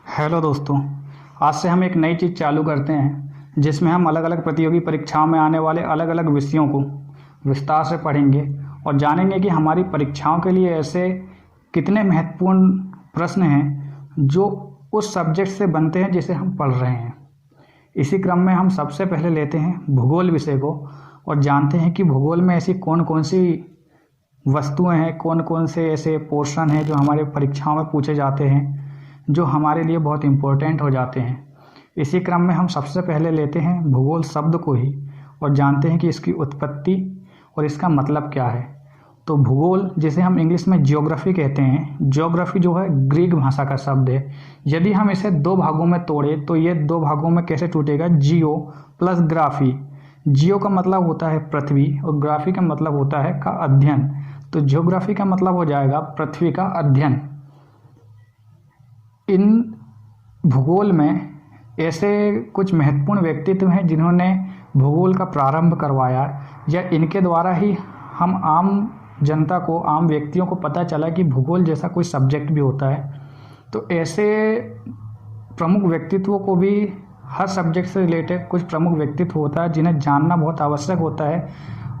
Hello दोस्तों। आज से हम एक नई चीज़ चालू करते हैं जिसमें हम अलग अलग प्रतियोगी परीक्षाओं में आने वाले अलग अलग विषयों को विस्तार से पढ़ेंगे और जानेंगे कि हमारी परीक्षाओं के लिए ऐसे कितने महत्वपूर्ण प्रश्न हैं जो उस सब्जेक्ट से बनते हैं जिसे हम पढ़ रहे हैं। इसी क्रम में हम सबसे पहले लेते हैं भूगोल विषय को और जानते हैं कि भूगोल में ऐसी कौन कौन सी वस्तुएं हैं, कौन कौन से ऐसे पोर्शन हैं जो हमारे परीक्षाओं में पूछे जाते हैं, जो हमारे लिए बहुत इम्पोर्टेंट हो जाते हैं। इसी क्रम में हम सबसे पहले लेते हैं भूगोल शब्द को ही और जानते हैं कि इसकी उत्पत्ति और इसका मतलब क्या है। तो भूगोल, जिसे हम इंग्लिश में जियोग्राफी कहते हैं, जियोग्राफी जो है ग्रीक भाषा का शब्द है। यदि हम इसे दो भागों में तोड़े तो ये दो भागों में कैसे टूटेगा? जियो प्लस ग्राफी। जियो का मतलब होता है पृथ्वी और ग्राफी का मतलब होता है का अध्ययन। तो जियोग्राफी का मतलब हो जाएगा पृथ्वी का अध्ययन। इन भूगोल में ऐसे कुछ महत्वपूर्ण व्यक्तित्व हैं जिन्होंने भूगोल का प्रारंभ करवाया, या इनके द्वारा ही हम आम जनता को, आम व्यक्तियों को पता चला कि भूगोल जैसा कोई सब्जेक्ट भी होता है। तो ऐसे प्रमुख व्यक्तित्वों को भी, हर सब्जेक्ट से रिलेटेड कुछ प्रमुख व्यक्तित्व होता है जिन्हें जानना बहुत आवश्यक होता है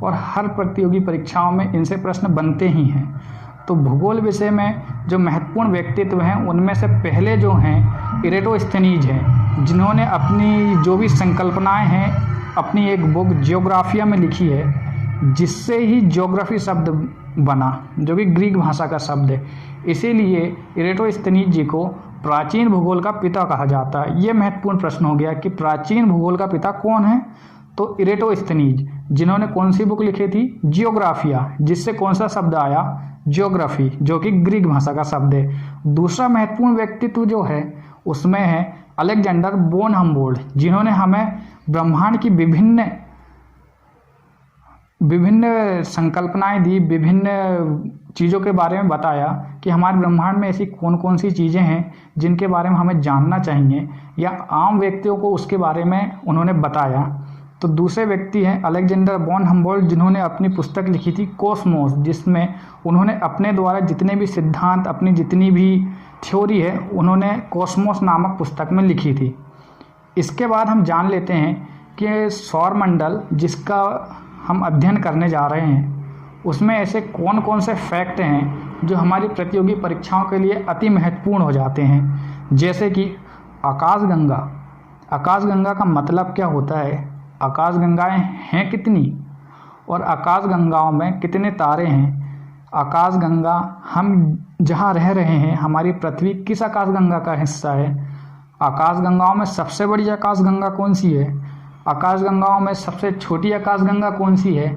और हर प्रतियोगी परीक्षाओं में इनसे प्रश्न बनते ही हैं। तो भूगोल विषय में जो महत्वपूर्ण व्यक्तित्व हैं उनमें से पहले जो हैं इरेटोस्थेनीज हैं, जिन्होंने अपनी जो भी संकल्पनाएं हैं अपनी एक बुक जियोग्राफिया में लिखी है, जिससे ही जियोग्राफी शब्द बना, जो कि ग्रीक भाषा का शब्द है। इसीलिए इरेटोस्थेनीज जी को प्राचीन भूगोल का पिता कहा जाता है। ये महत्वपूर्ण प्रश्न हो गया कि प्राचीन भूगोल का पिता कौन है? तो इरेटोस्थेनीज, जिन्होंने कौन सी बुक लिखी थी? जियोग्राफिया, जिससे कौन सा शब्द आया? जियोग्राफी, जो कि ग्रीक भाषा का शब्द है। दूसरा महत्वपूर्ण व्यक्तित्व जो है उसमें है अलेक्जेंडर बोन हम्बोल्ट, जिन्होंने हमें ब्रह्मांड की विभिन्न संकल्पनाएं दी, विभिन्न चीज़ों के बारे में बताया कि हमारे ब्रह्मांड में ऐसी कौन कौन सी चीज़ें हैं जिनके बारे में हमें जानना चाहिए, या आम व्यक्तियों को उसके बारे में उन्होंने बताया। तो दूसरे व्यक्ति हैं अलेक्जेंडर बोन हम्बोल्ट, जिन्होंने अपनी पुस्तक लिखी थी कॉस्मोस, जिसमें उन्होंने अपने द्वारा जितने भी सिद्धांत, अपनी जितनी भी थ्योरी है, उन्होंने कॉस्मोस नामक पुस्तक में लिखी थी। इसके बाद हम जान लेते हैं कि सौरमंडल, जिसका हम अध्ययन करने जा रहे हैं, उसमें ऐसे कौन कौन से फैक्ट हैं जो हमारी प्रतियोगी परीक्षाओं के लिए अति महत्वपूर्ण हो जाते हैं। जैसे कि आकाशगंगा। आकाशगंगा का मतलब क्या होता है? आकाशगंगाएं हैं कितनी और आकाशगंगाओं में कितने तारे हैं? आकाशगंगा, हम जहाँ रह रहे हैं, हमारी पृथ्वी किस आकाशगंगा का हिस्सा है? आकाशगंगाओं में सबसे बड़ी आकाशगंगा कौन सी है? आकाशगंगाओं में सबसे छोटी आकाशगंगा कौन सी है?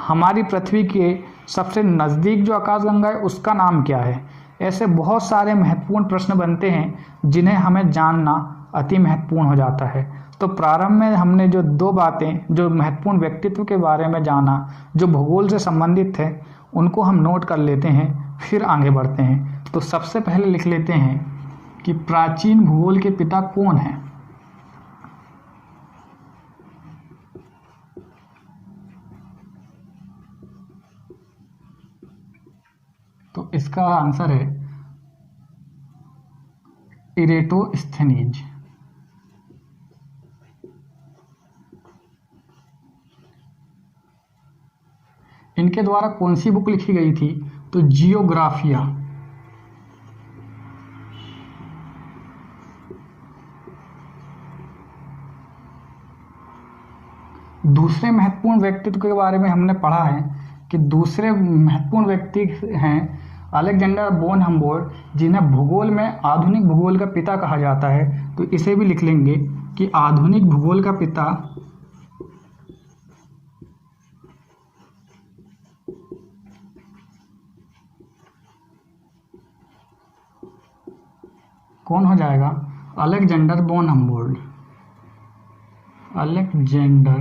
हमारी पृथ्वी के सबसे नज़दीक जो आकाशगंगा है उसका नाम क्या है? ऐसे बहुत सारे महत्वपूर्ण प्रश्न बनते हैं जिन्हें हमें जानना अति महत्वपूर्ण हो जाता है। तो प्रारंभ में हमने जो दो बातें, जो महत्वपूर्ण व्यक्तित्व के बारे में जाना, जो भूगोल से संबंधित है, उनको हम नोट कर लेते हैं, फिर आगे बढ़ते हैं। तो सबसे पहले लिख लेते हैं कि प्राचीन भूगोल के पिता कौन हैं। तो इसका आंसर है इरेटोस्थेनीज। इनके द्वारा कौन सी बुक लिखी गई थी? तो जियोग्राफिया। दूसरे महत्वपूर्ण व्यक्तित्व के बारे में हमने पढ़ा है कि दूसरे महत्वपूर्ण व्यक्ति हैं अलेक्जेंडर बोन हम्बोल्ट, जिन्हें भूगोल में आधुनिक भूगोल का पिता कहा जाता है। तो इसे भी लिख लेंगे कि आधुनिक भूगोल का पिता कौन हो जाएगा? Alexander bone Humboldt. Alexander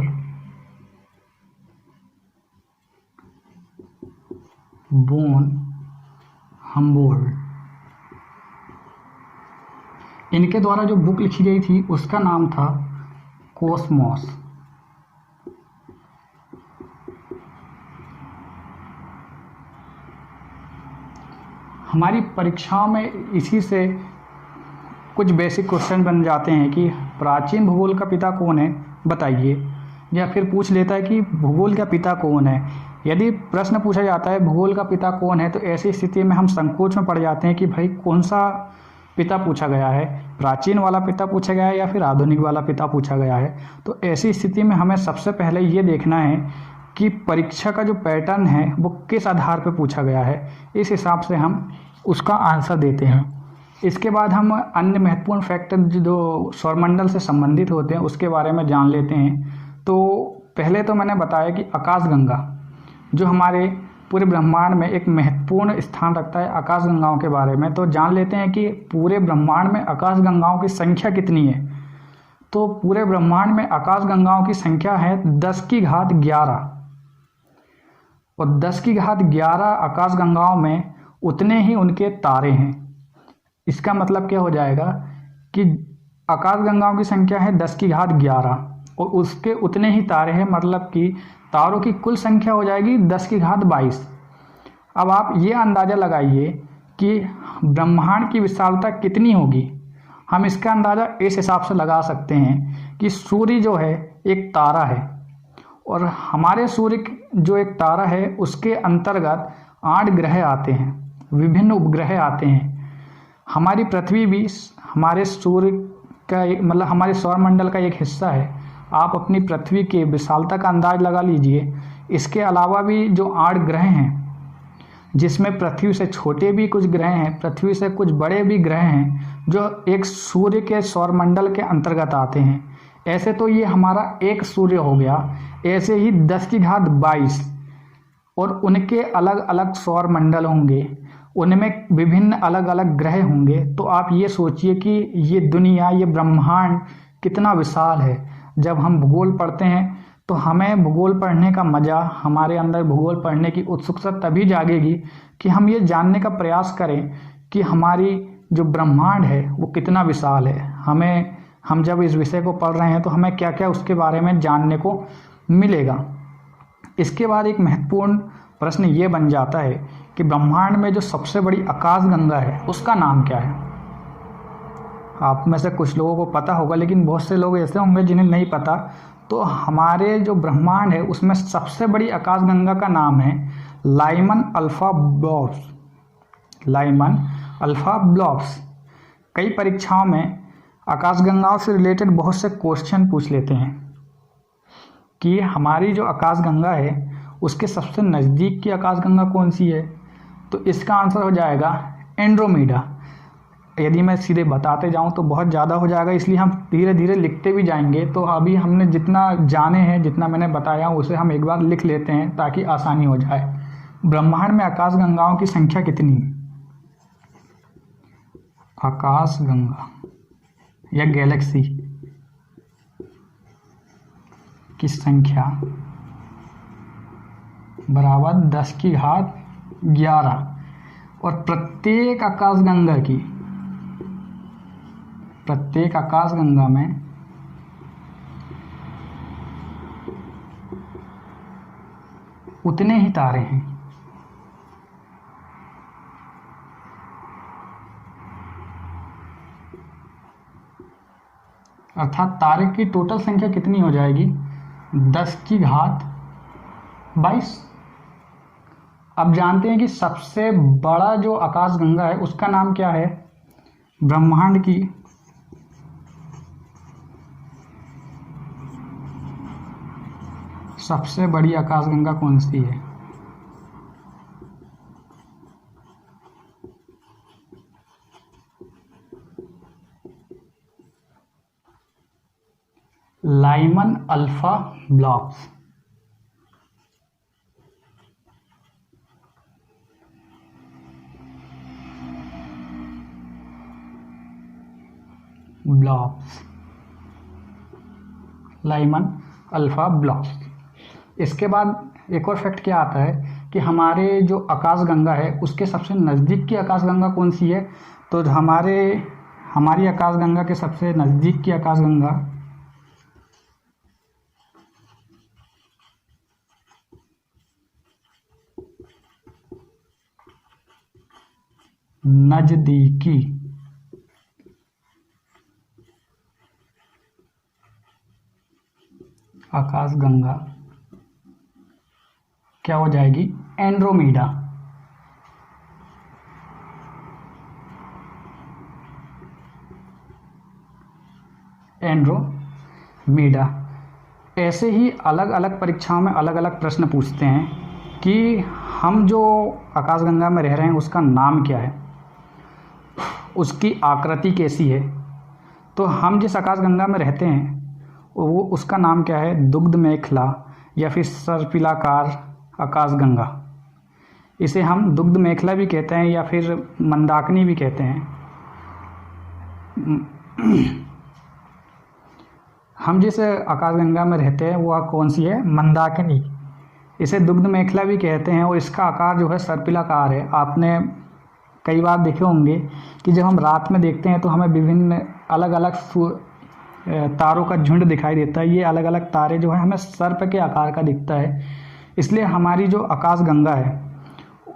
bone Humboldt. इनके द्वारा जो बुक लिखी गई थी उसका नाम था कॉस्मोस। हमारी परीक्षाओं में इसी से कुछ बेसिक क्वेश्चन बन जाते हैं कि प्राचीन भूगोल का पिता कौन है बताइए, या फिर पूछ लेता है कि भूगोल का पिता कौन है। यदि प्रश्न पूछा जाता है भूगोल का पिता कौन है, तो ऐसी स्थिति में हम संकोच में पड़ जाते हैं कि भाई कौन सा पिता पूछा गया है, प्राचीन वाला पिता पूछा गया है या फिर आधुनिक वाला पिता पूछा गया है। तो ऐसी स्थिति में हमें सबसे पहले ये देखना है कि परीक्षा का जो पैटर्न है वो किस आधार पर पूछा गया है, इस हिसाब से हम उसका आंसर देते हैं। इसके बाद हम अन्य महत्वपूर्ण फैक्टर जो सौरमंडल से संबंधित होते हैं उसके बारे में जान लेते हैं। तो पहले तो मैंने बताया कि आकाशगंगा जो हमारे पूरे ब्रह्मांड में एक महत्वपूर्ण स्थान रखता है, आकाशगंगाओं के बारे में तो जान लेते हैं कि पूरे ब्रह्मांड में आकाशगंगाओं की संख्या कितनी है। तो पूरे ब्रह्मांड में आकाशगंगाओं की संख्या है 10 की घात 11, और 10 की घात 11 आकाशगंगाओं में उतने ही उनके तारे हैं। इसका मतलब क्या हो जाएगा कि आकाशगंगाओं की संख्या है 10 की घात 11 और उसके उतने ही तारे हैं, मतलब कि तारों की कुल संख्या हो जाएगी 10 की घात 22। अब आप ये अंदाज़ा लगाइए कि ब्रह्मांड की विशालता कितनी होगी। हम इसका अंदाज़ा इस हिसाब से लगा सकते हैं कि सूर्य जो है एक तारा है, और हमारे सूर्य जो एक तारा है उसके अंतर्गत 8 ग्रह आते हैं, विभिन्न उपग्रह आते हैं। हमारी पृथ्वी भी हमारे सूर्य का मतलब हमारे सौरमंडल का एक हिस्सा है। आप अपनी पृथ्वी के विशालता का अंदाज लगा लीजिए। इसके अलावा भी जो 8 ग्रह हैं, जिसमें पृथ्वी से छोटे भी कुछ ग्रह हैं, पृथ्वी से कुछ बड़े भी ग्रह हैं, जो एक सूर्य के सौरमंडल के अंतर्गत आते हैं। ऐसे तो ये हमारा एक सूर्य हो गया, ऐसे ही 10 की घात 22 और उनके अलग अलग सौरमंडल होंगे, उनमें विभिन्न अलग अलग ग्रह होंगे। तो आप ये सोचिए कि ये दुनिया, ये ब्रह्मांड कितना विशाल है। जब हम भूगोल पढ़ते हैं तो हमें भूगोल पढ़ने का मज़ा, हमारे अंदर भूगोल पढ़ने की उत्सुकता तभी जागेगी कि हम ये जानने का प्रयास करें कि हमारी जो ब्रह्मांड है वो कितना विशाल है। हम जब इस विषय को पढ़ रहे हैं तो हमें क्या क्या उसके बारे में जानने को मिलेगा। इसके बाद एक महत्वपूर्ण प्रश्न ये बन जाता है कि ब्रह्मांड में जो सबसे बड़ी आकाशगंगा है उसका नाम क्या है। आप में से कुछ लोगों को पता होगा, लेकिन बहुत से लोग ऐसे होंगे जिन्हें नहीं पता। तो हमारे जो ब्रह्मांड है उसमें सबसे बड़ी आकाशगंगा का नाम है Lyman alpha blobs. Lyman alpha blobs. कई परीक्षाओं में आकाशगंगाओं से रिलेटेड बहुत से क्वेश्चन पूछ लेते हैं कि हमारी जो आकाशगंगा है उसके सबसे नज़दीक की आकाशगंगा कौन सी है। तो इसका आंसर हो जाएगा एंड्रोमेडा। यदि मैं सीधे बताते जाऊं तो बहुत ज़्यादा हो जाएगा, इसलिए हम धीरे धीरे लिखते भी जाएंगे। तो अभी हमने जितना जाने हैं, जितना मैंने बताया उसे हम एक बार लिख लेते हैं ताकि आसानी हो जाए। ब्रह्मांड में आकाशगंगाओं की संख्या कितनी है। आकाशगंगा या गैलेक्सी की संख्या बराबर 10 की घात 11, और प्रत्येक आकाशगंगा में उतने ही तारे हैं। अर्थात तारे की टोटल संख्या कितनी हो जाएगी 10 की घात 22। अब जानते हैं कि सबसे बड़ा जो आकाशगंगा है उसका नाम क्या है। ब्रह्मांड की सबसे बड़ी आकाशगंगा कौन सी है। Lyman alpha blobs. Lyman alpha blobs. इसके बाद एक और फैक्ट क्या आता है कि हमारे जो आकाशगंगा है उसके सबसे नज़दीक की आकाशगंगा कौन सी है। तो हमारी आकाशगंगा के सबसे नज़दीक की आकाशगंगा नज़दीकी आकाशगंगा क्या हो जाएगी? एंड्रोमेडा। एंड्रोमेडा। ऐसे ही अलग अलग परीक्षाओं में अलग अलग प्रश्न पूछते हैं कि हम जो आकाशगंगा में रह रहे हैं उसका नाम क्या है, उसकी आकृति कैसी है। तो हम जिस आकाशगंगा में रहते हैं वो उसका नाम क्या है? दुग्ध मेखला या फिर सर्पिलाकार आकाशगंगा। इसे हम दुग्ध मेखला भी कहते हैं या फिर मंदाकिनी भी कहते हैं। हम जिस आकाशगंगा में रहते हैं वह कौन सी है? मंदाकिनी। इसे दुग्ध मेखला भी कहते हैं और इसका आकार जो है सर्पिलाकार है। आपने कई बार देखे होंगे कि जब हम रात में देखते हैं तो हमें विभिन्न अलग अलग तारों का झुंड दिखाई देता है। ये अलग अलग तारे जो है हमें सर्प के आकार का दिखता है, इसलिए हमारी जो आकाशगंगा है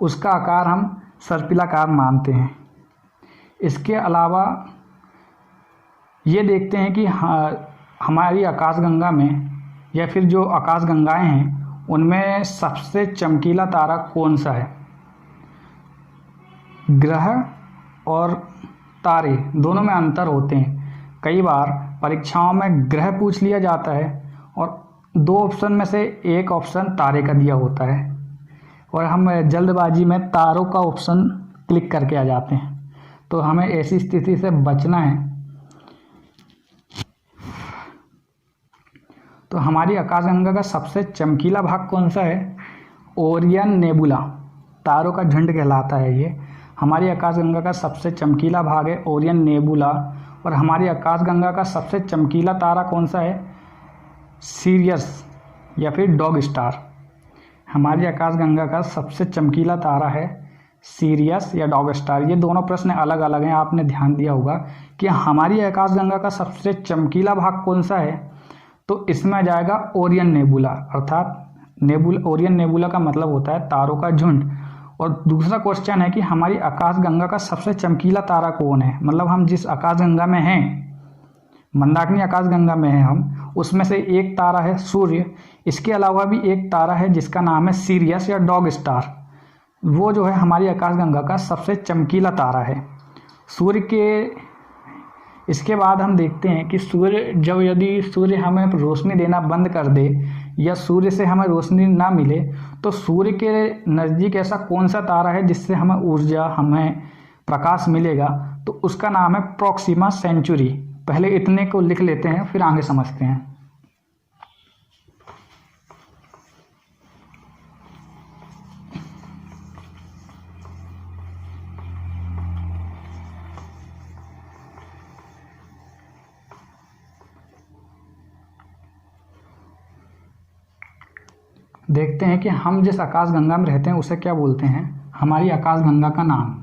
उसका आकार हम सर्पिलाकार मानते हैं। इसके अलावा ये देखते हैं कि हमारी आकाशगंगा में या फिर जो आकाशगंगाएं हैं उनमें सबसे चमकीला तारा कौन सा है? ग्रह और तारे दोनों में अंतर होते हैं। कई बार परीक्षाओं में ग्रह पूछ लिया जाता है और दो ऑप्शन में से एक ऑप्शन तारे का दिया होता है और हम जल्दबाजी में तारों का ऑप्शन क्लिक करके आ जाते हैं। तो हमें ऐसी स्थिति से बचना है। तो हमारी आकाशगंगा का सबसे चमकीला भाग कौन सा है? Orion nebula. तारों का झुंड कहलाता है ये। हमारी आकाशगंगा का सबसे चमकीला भाग है ओरियन नेबुला। और हमारी आकाशगंगा का सबसे चमकीला तारा कौन सा है? सीरियस या फिर डॉग स्टार। हमारी आकाशगंगा का सबसे चमकीला तारा है सीरियस या डॉग स्टार। ये दोनों प्रश्न अलग अलग हैं। आपने ध्यान दिया होगा कि हमारी आकाशगंगा का सबसे चमकीला भाग कौन सा है, तो इसमें आ जाएगा ओरियन नेबुला। अर्थात ओरियन नेबुला का मतलब होता है तारों का झुंड। और दूसरा क्वेश्चन है कि हमारी आकाशगंगा का सबसे चमकीला तारा कौन है। मतलब हम जिस आकाशगंगा में हैं, मंदाकिनी आकाशगंगा में हैं हम, उसमें से एक तारा है सूर्य। इसके अलावा भी एक तारा है जिसका नाम है सीरियस या डॉग स्टार। वो जो है हमारी आकाशगंगा का सबसे चमकीला तारा है। सूर्य के इसके बाद हम देखते हैं कि यदि सूर्य हमें रोशनी देना बंद कर दे या सूर्य से हमें रोशनी ना मिले, तो सूर्य के नज़दीक ऐसा कौन सा तारा है जिससे हमें ऊर्जा, हमें प्रकाश मिलेगा। तो उसका नाम है प्रॉक्सिमा सेंचुरी। पहले इतने को लिख लेते हैं फिर आगे समझते हैं। देखते हैं कि हम जिस आकाशगंगा में रहते हैं उसे क्या बोलते हैं। हमारी आकाशगंगा का नाम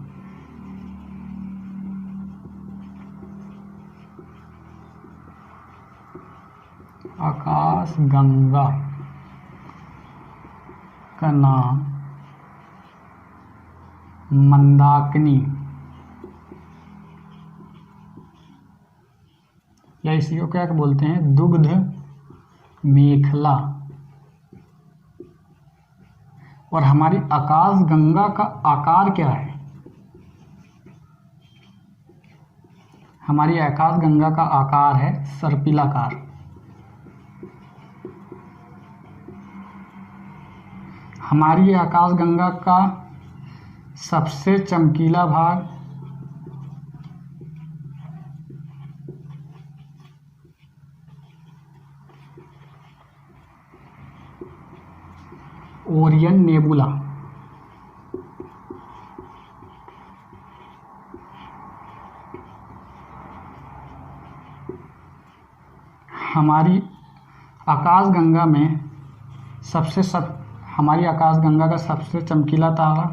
आकाशगंगा का नाम मंदाकिनी या इसी को क्या बोलते हैं? दुग्ध मेखला। और हमारी आकाशगंगा का आकार क्या है? हमारी आकाशगंगा का आकार है सर्पिलाकार। हमारी आकाशगंगा का सबसे चमकीला भाग ओरियन नेबुला। हमारी आकाशगंगा में हमारी आकाशगंगा का सबसे चमकीला तारा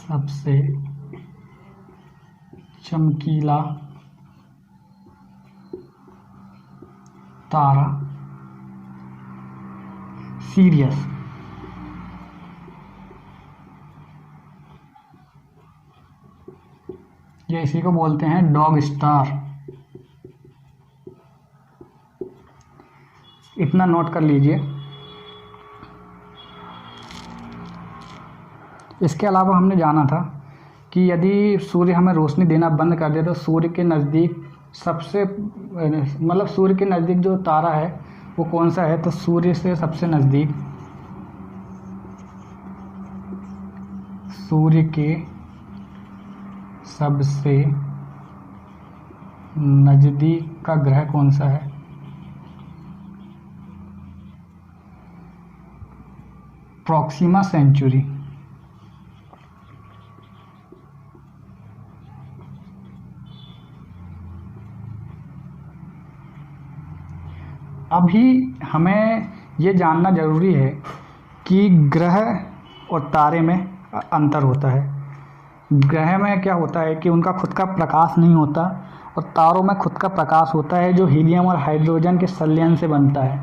सबसे चमकीला तारा सीरियस। ये इसी को बोलते हैं डॉग स्टार। इतना नोट कर लीजिए। इसके अलावा हमने जाना था कि यदि सूर्य हमें रोशनी देना बंद कर दे तो सूर्य के नज़दीक सबसे मतलब सूर्य के नज़दीक जो तारा है वो कौन सा है, तो सूर्य से सबसे नज़दीक, सूर्य के सबसे नज़दीक का ग्रह कौन सा है, प्रॉक्सिमा सेंचुरी। अभी हमें ये जानना ज़रूरी है कि ग्रह और तारे में अंतर होता है। ग्रह में क्या होता है कि उनका खुद का प्रकाश नहीं होता और तारों में खुद का प्रकाश होता है जो हीलियम और हाइड्रोजन के संलयन से बनता है।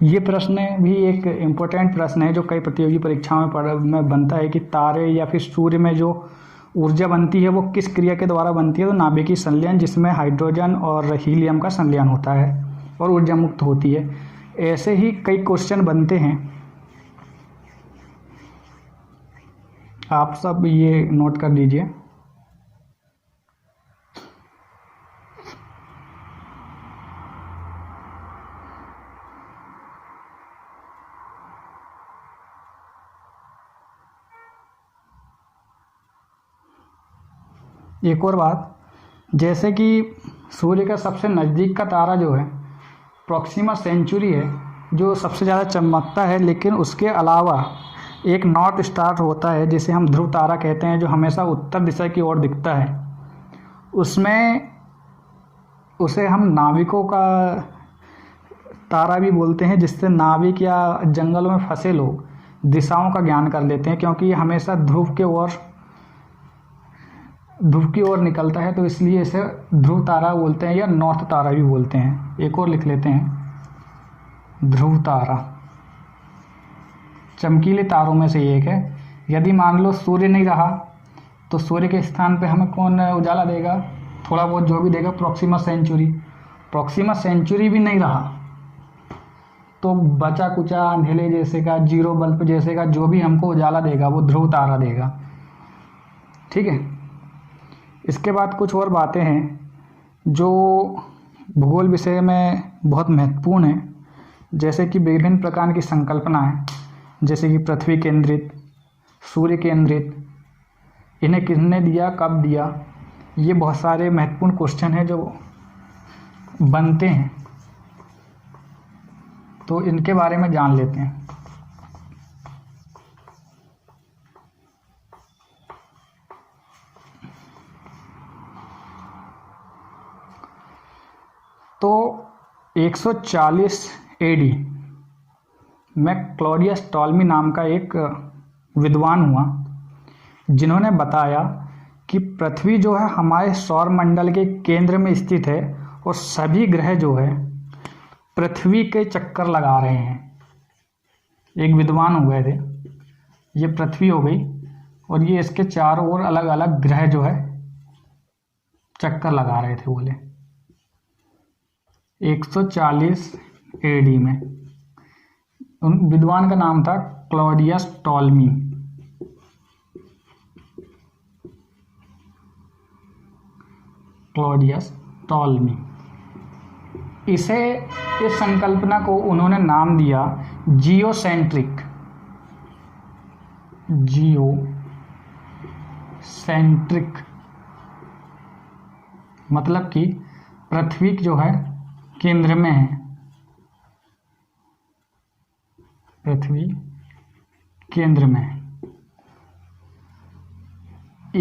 ये प्रश्न भी एक इम्पोर्टेंट प्रश्न है जो कई प्रतियोगी परीक्षाओं में बनता है कि तारे या फिर सूर्य में जो ऊर्जा बनती है वो किस क्रिया के द्वारा बनती है, तो नाभिकीय संलयन, जिसमें हाइड्रोजन और हीलियम का संलयन होता है और ऊर्जा मुक्त होती है। ऐसे ही कई क्वेश्चन बनते हैं, आप सब ये नोट कर लीजिए। एक और बात, जैसे कि सूर्य का सबसे नज़दीक का तारा जो है प्रॉक्सिमा सेंचुरी है जो सबसे ज़्यादा चमकता है, लेकिन उसके अलावा एक नॉर्थ स्टार होता है जिसे हम ध्रुव तारा कहते हैं, जो हमेशा उत्तर दिशा की ओर दिखता है। उसमें उसे हम नाविकों का तारा भी बोलते हैं, जिससे नाविक या जंगलों में फंसे लोग दिशाओं का ज्ञान कर लेते हैं, क्योंकि ये हमेशा ध्रुव की ओर निकलता है, तो इसलिए इसे ध्रुव तारा बोलते हैं या नॉर्थ तारा भी बोलते हैं। एक और लिख लेते हैं, ध्रुव तारा चमकीले तारों में से एक है। यदि मान लो सूर्य नहीं रहा तो सूर्य के स्थान पे हमें कौन उजाला देगा, थोड़ा बहुत जो भी देगा, प्रॉक्सिमा सेंचुरी। प्रॉक्सिमा सेंचुरी भी नहीं रहा तो बचा कुचा अंधेले जैसे का, जीरो बल्ब जैसे का जो भी हमको उजाला देगा वो ध्रुव तारा देगा। ठीक है। इसके बाद कुछ और बातें हैं जो भूगोल विषय में बहुत महत्वपूर्ण है, जैसे कि विभिन्न प्रकार की संकल्पना है, जैसे कि पृथ्वी केंद्रित, सूर्य केंद्रित, इन्हें किसने दिया, कब दिया, ये बहुत सारे महत्वपूर्ण क्वेश्चन हैं जो बनते हैं, तो इनके बारे में जान लेते हैं। तो 140 एडी में क्लॉडियस टॉलमी नाम का एक विद्वान हुआ जिन्होंने बताया कि पृथ्वी जो है हमारे सौर मंडल के केंद्र में स्थित है और सभी ग्रह जो है पृथ्वी के चक्कर लगा रहे हैं। एक विद्वान हुए थे, ये पृथ्वी हो गई और ये इसके चारों ओर अलग अलग ग्रह जो है चक्कर लगा रहे थे, बोले 140 एडी में। उन विद्वान का नाम था क्लॉडियस टॉलमी। क्लॉडियस टॉलमी, इस संकल्पना को उन्होंने नाम दिया जियोसेंट्रिक। जियोसेंट्रिक मतलब कि पृथ्वी जो है केंद्र में है, पृथ्वी केंद्र में है।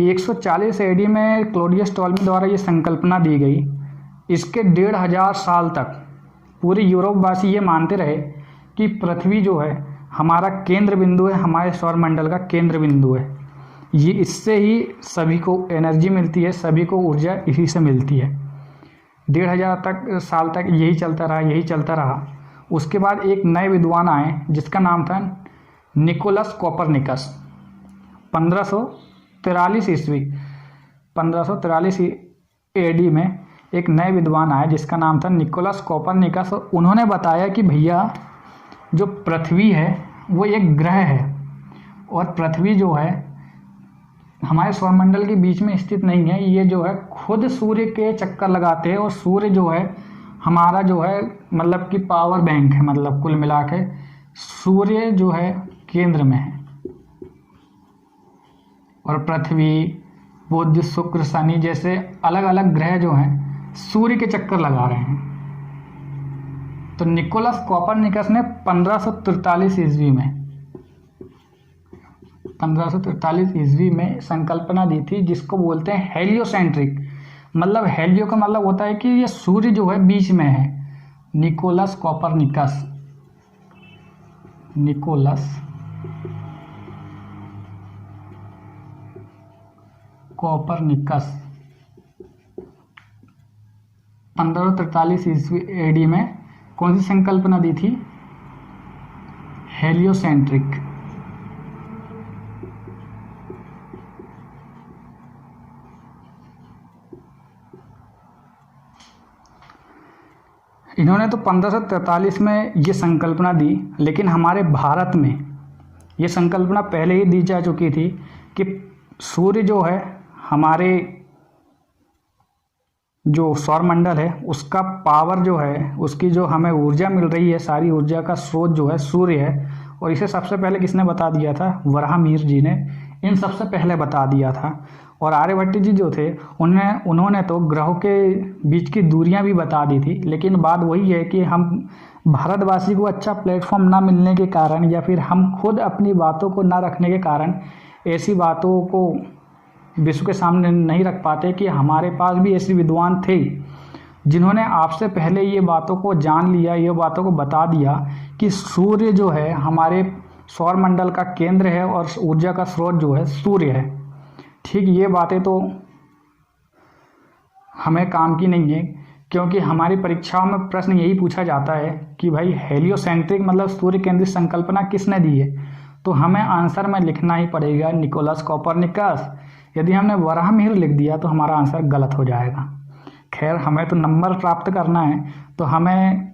140 एडी में क्लॉडियस टॉलमी द्वारा ये संकल्पना दी गई। इसके 1500 साल तक पूरे यूरोपवासी ये मानते रहे कि पृथ्वी जो है हमारा केंद्र बिंदु है, हमारे सौर मंडल का केंद्र बिंदु है। ये इससे ही सभी को एनर्जी मिलती है, सभी को ऊर्जा इसी से मिलती है। 1500 साल तक यही चलता रहा। उसके बाद एक नए विद्वान आए जिसका नाम था निकोलस कोपरनिकस। 1543 ईस्वी 1543 एडी में एक नए विद्वान आए जिसका नाम था निकोलस कोपरनिकस। उन्होंने बताया कि भैया जो पृथ्वी है वो एक ग्रह है और पृथ्वी जो है हमारे सौरमंडल के बीच में स्थित नहीं है। ये जो है खुद सूर्य के चक्कर लगाते हैं और सूर्य जो है हमारा जो है मतलब कि पावर बैंक है, मतलब कुल मिला के सूर्य जो है केंद्र में है और पृथ्वी, बुध, शुक्र, शनि जैसे अलग अलग ग्रह जो हैं सूर्य के चक्कर लगा रहे हैं। तो निकोलस कोपरनिकस ने 1543 ईस्वी में संकल्पना दी थी जिसको बोलते हैं हेलियोसेंट्रिक। मतलब हेलियो का मतलब होता है कि ये सूर्य जो है बीच में है। निकोलस कोपरनिकस 1543 ईस्वी एडी में कौन सी संकल्पना दी थी? हेलियोसेंट्रिक। इन्होंने तो 1543 में ये संकल्पना दी, लेकिन हमारे भारत में ये संकल्पना पहले ही दी जा चुकी थी कि सूर्य जो है हमारे जो सौरमंडल है उसका पावर जो है, उसकी जो हमें ऊर्जा मिल रही है, सारी ऊर्जा का स्रोत जो है सूर्य है। और इसे सबसे पहले किसने बता दिया था? वराहमिहिर जी ने इन सबसे पहले बता दिया था। और आर्यभट्ट जी जो थे उन्होंने तो ग्रहों के बीच की दूरियां भी बता दी थी। लेकिन बात वही है कि हम भारतवासी को अच्छा प्लेटफॉर्म ना मिलने के कारण या फिर हम खुद अपनी बातों को ना रखने के कारण ऐसी बातों को विश्व के सामने नहीं रख पाते कि हमारे पास भी ऐसे विद्वान थे जिन्होंने आपसे पहले ये बातों को जान लिया, ये बातों को बता दिया कि सूर्य जो है हमारे सौरमंडल का केंद्र है और ऊर्जा का स्रोत जो है सूर्य है। ठीक, ये बातें तो हमें काम की नहीं है, क्योंकि हमारी परीक्षाओं में प्रश्न यही पूछा जाता है कि भाई हेलियोसेंट्रिक मतलब सूर्य केंद्रित संकल्पना किसने दी है? तो हमें आंसर में लिखना ही पड़ेगा निकोलस कोपरनिकस। यदि हमने वराहमिहिर लिख दिया तो हमारा आंसर गलत हो जाएगा। खैर, हमें तो नंबर प्राप्त करना है, तो हमें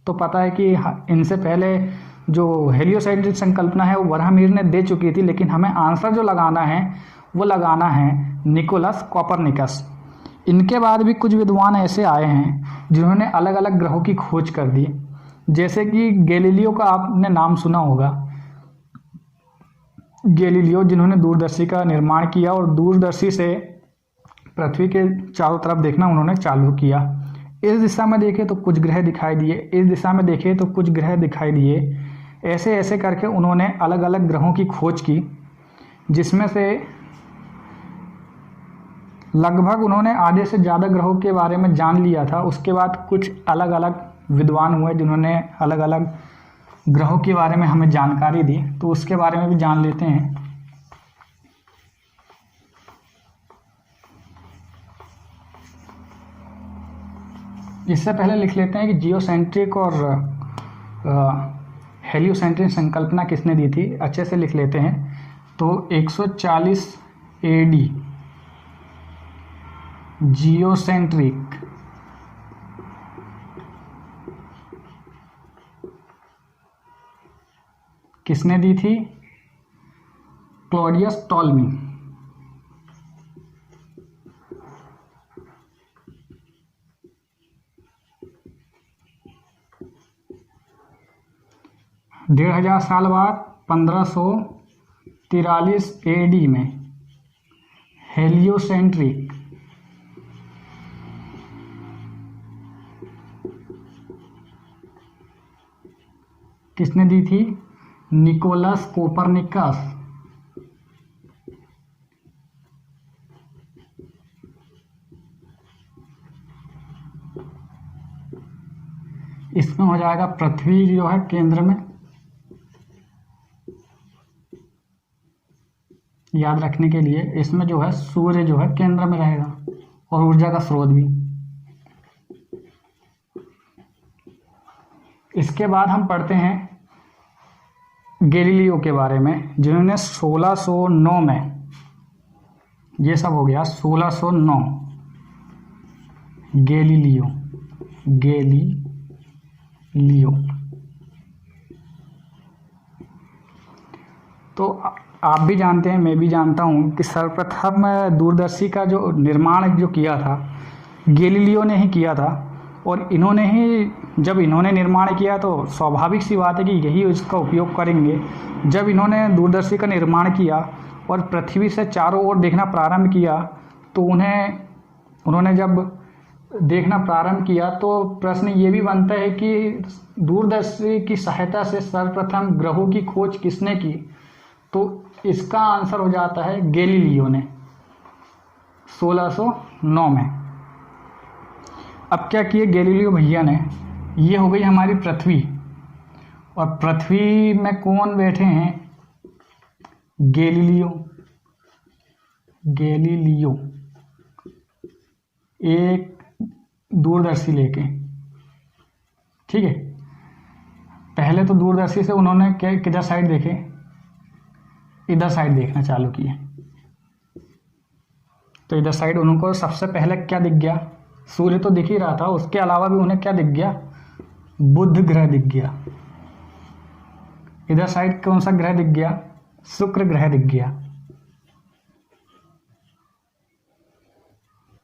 तो पता है कि इनसे पहले जो हेलियोसेंट्रिक संकल्पना है वो वराहमिहिर ने दे चुकी थी, लेकिन हमें आंसर जो लगाना है वो लगाना है निकोलस कोपरनिकस। इनके बाद भी कुछ विद्वान ऐसे आए हैं जिन्होंने अलग अलग ग्रहों की खोज कर दी, जैसे कि गैलीलियो का आपने नाम सुना होगा। गैलीलियो जिन्होंने दूरदर्शी का निर्माण किया और दूरदर्शी से पृथ्वी के चारों तरफ देखना उन्होंने चालू किया। इस दिशा में देखे तो कुछ ग्रह दिखाई दिए, इस दिशा में देखे तो कुछ ग्रह दिखाई दिए। ऐसे ऐसे करके उन्होंने अलग अलग ग्रहों की खोज की, जिसमें से लगभग उन्होंने आधे से ज़्यादा ग्रहों के बारे में जान लिया था। उसके बाद कुछ अलग अलग विद्वान हुए जिन्होंने अलग अलग ग्रहों के बारे में हमें जानकारी दी, तो उसके बारे में भी जान लेते हैं। इससे पहले लिख लेते हैं कि जियोसेंट्रिक और हेलियोसेंट्रिक संकल्पना किसने दी थी, अच्छे से लिख लेते हैं। तो 140 एडी जियोसेंट्रिक किसने दी थी? Claudius Ptolemy. डेढ़ हजार साल बाद 1543 एडी में हेलियोसेंट्रिक किसने दी थी? Nicholas Copernicus. इसमें हो जाएगा पृथ्वी जो है केंद्र में, याद रखने के लिए इसमें जो है सूर्य जो है केंद्र में रहेगा और ऊर्जा का स्रोत भी। इसके बाद हम पढ़ते हैं गैलीलियो के बारे में, जिन्होंने 1609 में ये सब हो गया 1609। गैलीलियो तो आप भी जानते हैं, मैं भी जानता हूँ कि सर्वप्रथम दूरदर्शी का जो निर्माण जो किया था गैलीलियो ने ही किया था। और इन्होंने ही, जब इन्होंने निर्माण किया तो स्वाभाविक सी बात है कि यही इसका उपयोग करेंगे। जब इन्होंने दूरदर्शी का निर्माण किया और पृथ्वी से चारों ओर देखना प्रारंभ किया तो उन्होंने जब देखना प्रारंभ किया तो प्रश्न ये भी बनता है कि दूरदर्शी की सहायता से सर्वप्रथम ग्रहों की खोज किसने की? तो इसका आंसर हो जाता है गैलीलियो ने 1609 में। अब क्या किए गैलीलियो भैया ने? ये हो गई हमारी पृथ्वी, और पृथ्वी में कौन बैठे हैं? गैलीलियो एक दूरदर्शी लेके, ठीक है। पहले तो दूरदर्शी से उन्होंने किधर साइड देखे? इधर साइड देखना चालू किए। तो इधर साइड उनको सबसे पहले क्या दिख गया? सूर्य तो दिख ही रहा था, उसके अलावा भी उन्हें क्या दिख गया? बुध ग्रह दिख गया। इधर साइड कौन सा ग्रह दिख गया? शुक्र ग्रह दिख गया।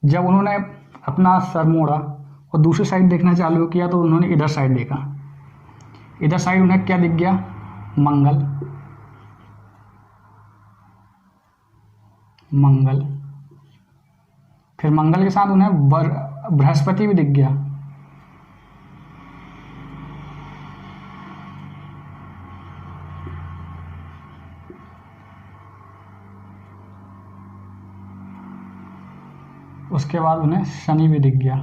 जब उन्होंने अपना सर मोड़ा और दूसरी साइड देखना चालू किया तो उन्होंने इधर साइड देखा। इधर साइड उन्हें क्या दिख गया? मंगल। फिर मंगल के साथ उन्हें बृहस्पति भी दिख गया। उसके बाद उन्हें शनि भी दिख गया।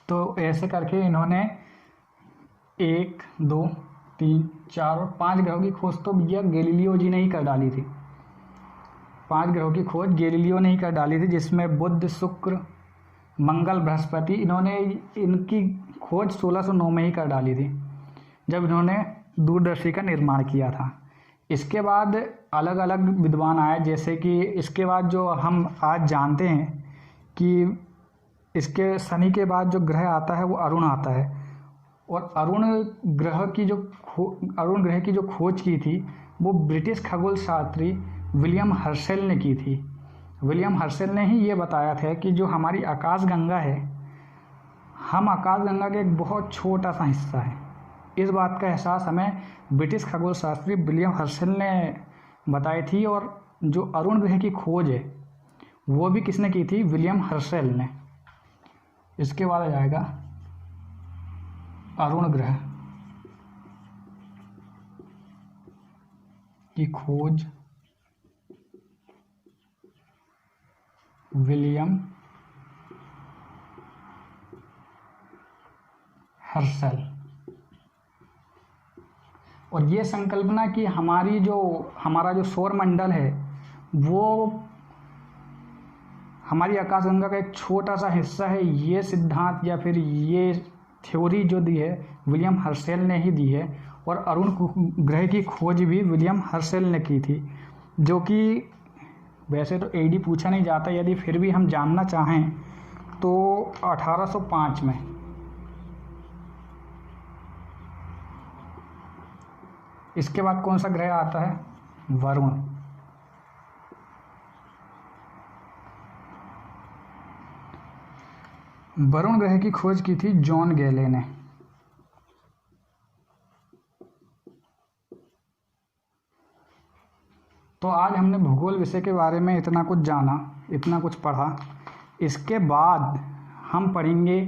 तो ऐसे करके इन्होंने 1, 2, 3, 4 और 5 ग्रहों की खोज तो भैया गैलीलियो जी ने ही कर डाली थी। 5 ग्रहों की खोज गैलीलियो ने ही कर डाली थी, जिसमें बुध, शुक्र, मंगल, बृहस्पति, इन्होंने इनकी खोज 1609 में ही कर डाली थी, जब इन्होंने दूरदर्शी का निर्माण किया था। इसके बाद अलग अलग विद्वान आए, जैसे कि इसके बाद जो हम आज जानते हैं कि इसके शनि के बाद जो ग्रह आता है वो अरुण आता है। और अरुण ग्रह की जो खोज की थी वो ब्रिटिश खगोल शास्त्री विलियम हर्शेल ने की थी। विलियम हर्शेल ने ही ये बताया था कि जो हमारी आकाशगंगा है, हम आकाशगंगा के एक बहुत छोटा सा हिस्सा है। इस बात का एहसास हमें ब्रिटिश खगोल शास्त्री विलियम हर्शेल ने बताई थी। और जो अरुण ग्रह की खोज है वो भी किसने की थी? विलियम हर्शेल ने। इसके बाद आ जाएगा अरुण ग्रह की खोज विलियम हर्शेल। और ये संकल्पना कि हमारा जो सौर मंडल है वो हमारी आकाशगंगा का एक छोटा सा हिस्सा है, ये सिद्धांत या फिर ये थ्योरी जो दी है विलियम हर्शेल ने ही दी है। और अरुण ग्रह की खोज भी विलियम हर्शेल ने की थी, जो कि वैसे तो एडी पूछा नहीं जाता, यदि फिर भी हम जानना चाहें तो 1805 में। इसके बाद कौन सा ग्रह आता है? वरुण। वरुण ग्रह की खोज की थी जॉन गैले ने। तो आज हमने भूगोल विषय के बारे में इतना कुछ जाना, इतना कुछ पढ़ा। इसके बाद हम पढ़ेंगे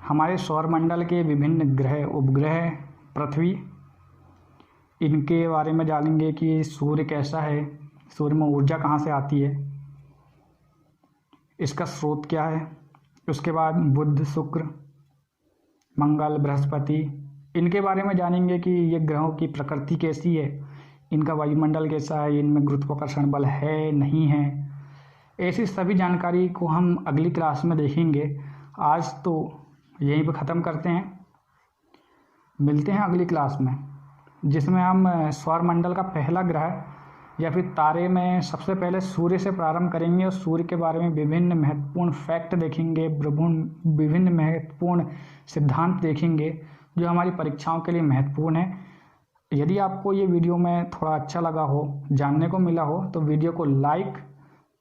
हमारे सौरमंडल के विभिन्न ग्रह, उपग्रह, पृथ्वी, इनके बारे में जानेंगे कि सूर्य कैसा है, सूर्य में ऊर्जा कहाँ से आती है, इसका स्रोत क्या है। उसके बाद बुध, शुक्र, मंगल, बृहस्पति, इनके बारे में जानेंगे कि ये ग्रहों की प्रकृति कैसी है, इनका वायुमंडल कैसा है, इनमें गुरुत्वाकर्षण बल है नहीं है। ऐसी सभी जानकारी को हम अगली क्लास में देखेंगे। आज तो यहीं पर ख़त्म करते हैं। मिलते हैं अगली क्लास में, जिसमें हम सौरमंडल का पहला ग्रह या फिर तारे में सबसे पहले सूर्य से प्रारंभ करेंगे और सूर्य के बारे में विभिन्न महत्वपूर्ण फैक्ट देखेंगे, विभिन्न महत्वपूर्ण सिद्धांत देखेंगे जो हमारी परीक्षाओं के लिए महत्वपूर्ण है। यदि आपको ये वीडियो में थोड़ा अच्छा लगा हो, जानने को मिला हो, तो वीडियो को लाइक,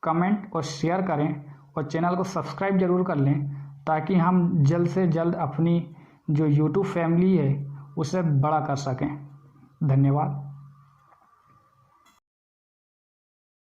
कमेंट और शेयर करें और चैनल को सब्सक्राइब जरूर कर लें, ताकि हम जल्द से जल्द अपनी जो यूट्यूब फैमिली है उसे बड़ा कर सकें। धन्यवाद।